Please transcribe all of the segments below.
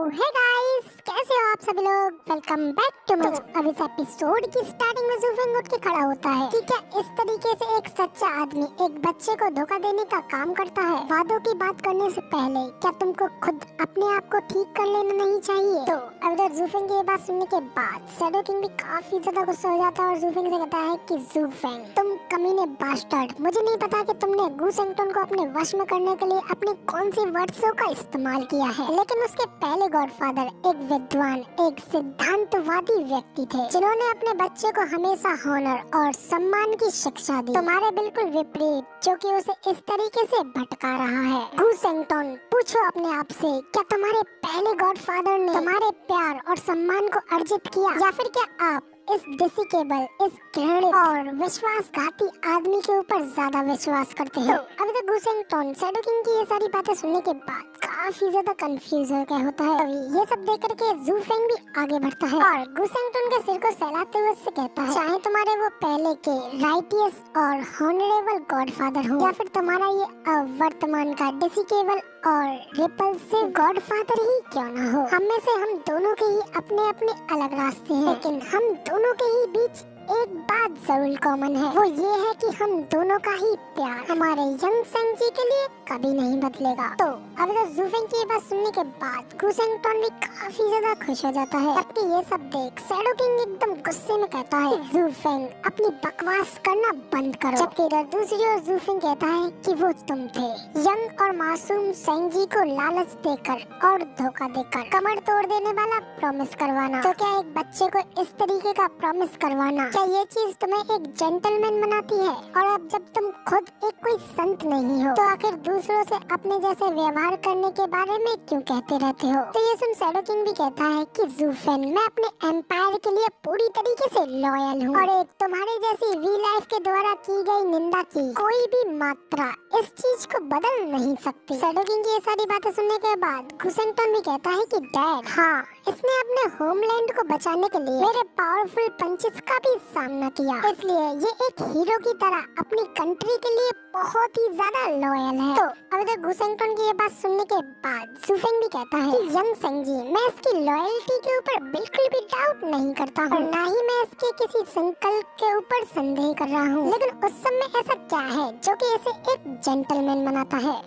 Hey guys, कैसे हो आप सभी लोग। Welcome back to my. अब इस एपिसोड की स्टार्टिंग में ज़ूफेंग उठ के खड़ा होता है कि क्या इस तरीके से एक सच्चा आदमी एक बच्चे को धोखा देने का काम करता है। वादों की बात करने से पहले क्या तुमको खुद अपने आप को ठीक कर लेना नहीं चाहिए। तो अब ज़ूफेंग की ये बात सुनने के बाद शैडो किंग भी काफी ज्यादा गुस्सा हो जाता है और ज़ूफेंग से कहता है कि ज़ूफेंग, तुम कमीने बास्टर्ड, मुझे नहीं पता कि तुमने गू सेंगटोन को अपने वश में करने के लिए अपनी कौन सी वर्ड्सों का इस्तेमाल किया है, लेकिन उसके पहले गॉडफादर एक विद्वान, एक सिद्धांतवादी व्यक्ति थे जिन्होंने अपने बच्चे को हमेशा हॉनर और सम्मान की शिक्षा दी। तुम्हारे बिल्कुल विपरीत, जो कि उसे इस तरीके से भटका रहा है। गू सेंगटोन, पूछो अपने आप से, क्या तुम्हारे पहले गॉडफादर ने तुम्हारे प्यार और सम्मान को अर्जित किया, या फिर क्या आप इस डिसिकेबल, इस घृणित और विश्वासघाती आदमी के ऊपर ज्यादा विश्वास करते हैं। तो अभी तक गू सेंगटोन शैडो किंग की ये सारी बातें सुनने के बाद काफी ज्यादा कंफ्यूज हो गया होता है। अभी ये सब देख करके ज़ूफेंग भी आगे बढ़ता है और गू सेंगटोन के सिर को सहलाते हुए उससे कहता है, चाहे तुम्हारे वो पहले के राइटियस और हॉनरेबल गॉडफादर हो, या फिर तुम्हारा ये वर्तमान का डिसिकेबल और रिपल्सिव गॉडफादर ही क्यों ना हो, हम में से हम दोनों के ही अपने अपने अलग रास्ते हैं, लेकिन हम दोनों के ही बीच एक बात जरूर कॉमन है। वो ये है कि हम दोनों का ही प्यार हमारे यंग सेंग के लिए कभी नहीं बदलेगा। तो अब ज़ूफेंग की बात सुनने के बाद गू सेंगटोन भी काफी ज्यादा खुश हो जाता है। जबकि ये सब देख शैडो किंग एकदम गुस्से में कहता है, ज़ूफेंग, अपनी बकवास करना बंद करो। जबकि इधर दूसरी ओर ज़ूफेंग कहता है कि वो तुम थे, यंग और मासूम सेंजी को लालच देकर और धोखा देकर कमर तोड़ देने वाला प्रॉमिस करवाना। तो क्या एक बच्चे को इस तरीके का प्रॉमिस करवाना, क्या ये चीज तुम्हें एक जेंटलमैन बनाती है? और अब जब तुम खुद एक कोई संत नहीं हो, तो आखिर दूसरों से अपने जैसे व्यवहार करने के बारे में क्यों कहते रहते हो? तो ये सुन शैडो किंग भी कहता है कि ज़ूफेंग, मैं अपने एम्पायर के लिए पूरी तरीके से लॉयल हूँ, और एक तुम्हारे जैसी वी लाइफ के द्वारा की गई निंदा की कोई भी मात्रा इस चीज को बदल नहीं सकती। शैडो किंग की ये सारी बातें सुनने के बाद गू सेंगटोन भी कहता है कि डैड, हाँ, इसने अपने होमलैंड को बचाने के लिए मेरे पावरफुल पंचेस का भी सामना किया, इसलिए ये एक हीरो की तरह अपनी कंट्री के लिए बहुत ही ज्यादा लॉयल है। तो अभी तक गू सेंगटोन की ये बात सुनने के बाद ज़ूफेंग भी कहता है कि यंग सेंजी, मैं इसकी लॉयल्टी के ऊपर बिल्कुल भी डाउट नहीं करता हूँ, और ना ही मैं इसके किसी संकल्प के ऊपर संदेह कर रहा हूँ, लेकिन उस समय ऐसा क्या है जो कि इसे एक जेंटलमैन बनाता है?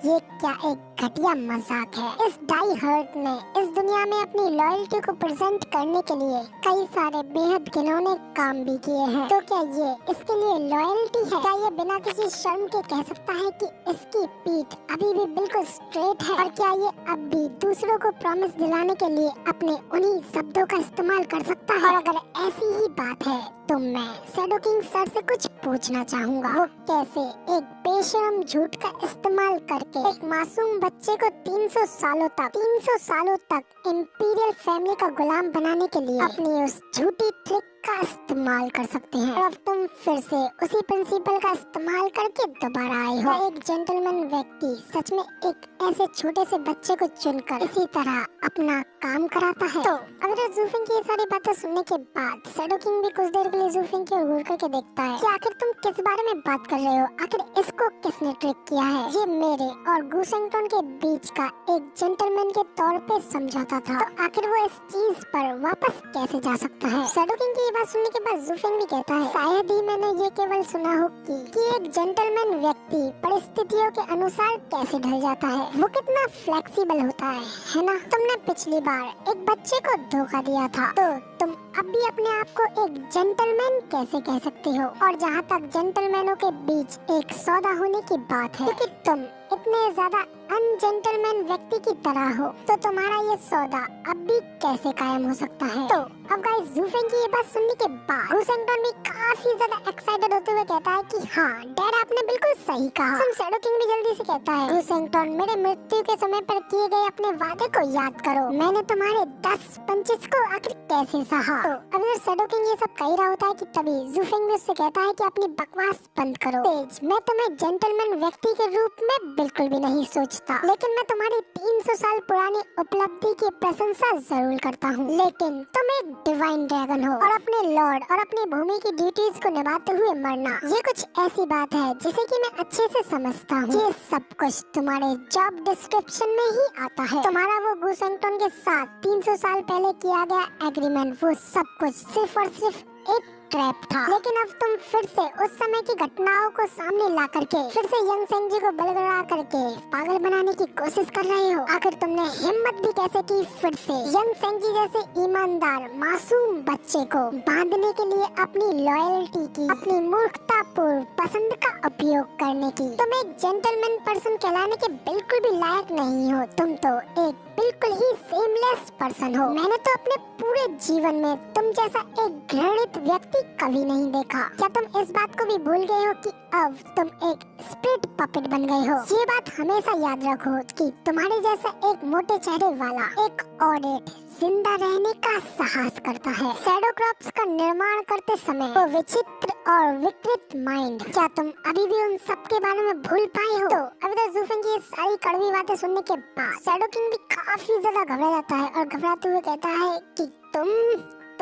ये क्या एक घटिया मजाक है। इस डाई हर्ट ने इस दुनिया में अपनी लॉयल्टी को प्रेजेंट करने के लिए कई सारे बेहद घिनौने काम भी किए हैं। तो क्या ये इसके लिए लॉयल्टी है? क्या ये बिना किसी शर्म के कह सकता है कि इसकी पीठ अभी भी बिल्कुल स्ट्रेट है? और क्या ये अब भी दूसरों को प्रॉमिस दिलाने के लिए अपने उन्हीं शब्दों का इस्तेमाल कर सकता है? और अगर ऐसी ही बात है तो मैं शैडो किंग सर से कुछ पूछना चाहूँगा, वो कैसे एक बेशरम झूठ का इस्तेमाल करके एक मासूम बच्चे को 300 सालों तक इंपीरियल फैमिली का गुलाम बनाने के लिए अपनी उस झूठी ट्रिक का इस्तेमाल कर सकते हैं। और अब तुम फिर से उसी प्रिंसिपल का इस्तेमाल करके दोबारा आए हो। एक जेंटलमैन व्यक्ति सच में एक ऐसे छोटे से बच्चे को चुनकर इसी तरह अपना काम कराता है। तो अगर ज़ूफेंग की ये सारी बातें सुनने के बाद शैडो किंग भी कुछ देर के लिए ज़ूफेंग की ओर घूर करके देखता है कि आखिर तुम किस बारे में बात कर रहे हो, आखिर इसको किसने ट्रिक किया है? ये मेरे और गू सेंगटोन के बीच का एक जेंटलमैन के तौर पे समझौता था, तो आखिर वो इस चीज पर वापस कैसे जा सकता है? शैडो किंग की ये बात सुनने के बाद ज़ूफेंग भी कहता है, शायद ही मैंने ये केवल सुना हो कि एक जेंटलमैन व्यक्ति परिस्थितियों के अनुसार कैसे ढल जाता है, वो कितना फ्लेक्सिबल होता है ना? तुमने पिछली बार एक बच्चे को धोखा दिया था, तो तुम अब भी अपने आप को एक जेंटलमैन कैसे कह सकते हो? और जहाँ तक जेंटलमैनों के बीच एक सौदा होने की बात है, क्योंकि तुम इतने ज्यादा अनजेंटलमैन व्यक्ति की तरह हो, तो तुम्हारा ये सौदा अब भी कैसे कायम हो सकता है? तो अब गाइस, ज़ूफेंग की ये बात सुनने के बाद गू सेंगटोन भी काफी ज्यादा एक्साइटेड होते हुए कहता है कि हाँ डैड, आपने बिल्कुल सही कहा। शैडो किंग भी जल्दी से कहता है, गू सेंगटोन, मेरे मृत्यु के समय पर किए गए अपने वादे को याद करो। मैंने तुम्हारे 10 पंचेस को आखिर कैसे सहा। तो अब जब शैडो किंग ये सब कह रहा होता है कि तभी जूफेंग भी उससे कहता है कि अपनी बकवास बंद करो। तेज, मैं तुम्हें जेंटलमैन व्यक्ति के रूप में बिल्कुल भी नहीं सोचता, लेकिन मैं तुम्हारी 300 साल पुरानी उपलब्धि की प्रशंसा जरूर करता हूँ। लेकिन तुम एक डिवाइन ड्रैगन हो और अपने लॉर्ड और अपनी भूमि की ड्यूटीज को निभाते हुए मरना, ये कुछ ऐसी बात है जिसे कि मैं अच्छे से समझता हूँ। ये सब कुछ तुम्हारे जॉब डिस्क्रिप्शन में ही आता है। तुम्हारा वो गूसेंगटन के साथ 300 साल पहले किया गया एग्रीमेंट, वो सब कुछ सिर्फ और सिर्फ एक ट्रैप था। लेकिन अब तुम फिर से उस समय की घटनाओं को सामने ला करके फिर से यंग सेंजी को बलगड़ा करके पागल बनाने की कोशिश कर रहे हो। आखिर तुमने हिम्मत भी कैसे की फिर से यंग सेंजी जैसे ईमानदार मासूम बच्चे को बांधने के लिए अपनी लॉयल्टी की, अपनी मूर्खतापूर्ण पसंद का उपयोग करने की। तुम एक जेंटलमैन पर्सन कहलाने के बिल्कुल भी लायक नहीं हो। तुम तो एक बिल्कुल ही सेमलेस पर्सन हो। मैंने तो अपने पूरे जीवन में तुम जैसा एक घृणित व्यक्ति कभी नहीं देखा। क्या तुम इस बात को भी भूल गए हो कि अब तुम एक स्प्रिट पपेट बन गए हो? ये बात हमेशा याद रखो कि तुम्हारे जैसा एक मोटे चेहरे वाला एक ऑडिट जिंदा रहने का साहस करता है। शैडो क्रॉप्स का निर्माण करते समय वो विचित्र और विकृत माइंड, क्या तुम अभी भी उन सब के बारे में भूल पाए हो? तो अभी तक जूफेंग की ये सारी कड़वी बातें सुनने के बाद शैडो किंग भी काफी ज्यादा घबरा जाता है और घबराते हुए कहता है कि तुम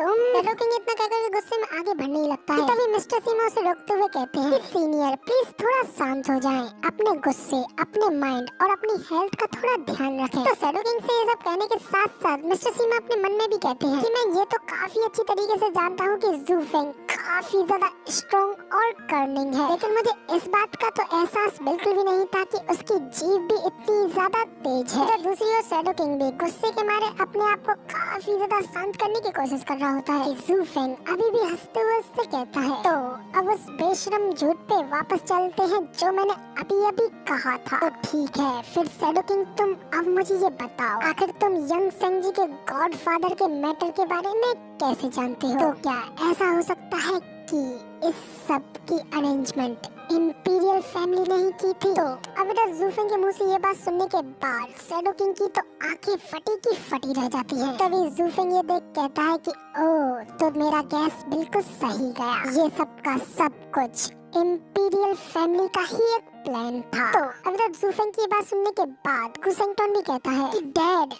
शैडो किंग इतना कहकर गुस्से में आगे बढ़ने ही लगता है। तभी मिस्टर सीमा उसे रोकते हुए कहते हैं, सीनियर प्लीज थोड़ा शांत हो जाएं, अपने गुस्से, अपने माइंड और अपनी हेल्थ का थोड़ा ध्यान रखें। तो शैडो किंग से ये सब कहने के साथ साथ मिस्टर सीमा अपने मन में भी कहते हैं कि मैं ये तो काफी अच्छी तरीके से जानता हूँ कि जूफेंग काफी ज्यादा स्ट्रॉन्ग और कर्निंग है, लेकिन मुझे इस बात का तो एहसास बिल्कुल भी नहीं था कि उसकी जीभ भी इतनी ज्यादा तेज है। तो दूसरी ओर शैडो किंग भी गुस्से के मारे अपने आप को काफी ज्यादा शांत करने की कोशिश कर रहा होता है। जूफेंग अभी भी हंसते हुए उससे कहता है, तो अब उस बेशरम झूठ पे वापस चलते हैं जो मैंने अभी अभी कहा था। तो ठीक है, फिर शैडो किंग तुम अब मुझे ये बताओ, आखिर तुम यंग सेंजी के गॉडफादर के मैटर के बारे में कैसे जानते हो? तो क्या ऐसा हो सकता है कि इस सब की अरेंजमेंट इंपीरियल फैमिली नहीं की थी? तो अब तक जूफेंग के मुंह से ये बात सुनने के बाद शैडो किंग की तो आंखें फटी की फटी रह जाती हैं। तभी जूफेंग ये देख कहता है कि ओह, तो मेरा गैस बिल्कुल सही गया। ये सब का सब कुछ इंपीरियल फैमिली का ही एक प्लान था। तो अब तक जूफेंग की बात सुनने के बाद गुसेंगटन भी कहता है कि डैड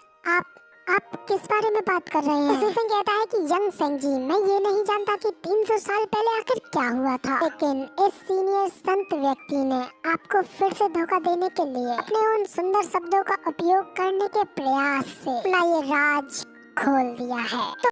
आप किस बारे में बात कर रहे हैं? जूफेंग कहता है कि यंग सेंजी, मैं ये नहीं जानता कि 300 साल पहले आखिर क्या हुआ था, लेकिन इस सीनियर संत व्यक्ति ने आपको फिर से धोखा देने के लिए अपने उन सुंदर शब्दों का उपयोग करने के प्रयास से अपना ये राज खोल दिया है। तो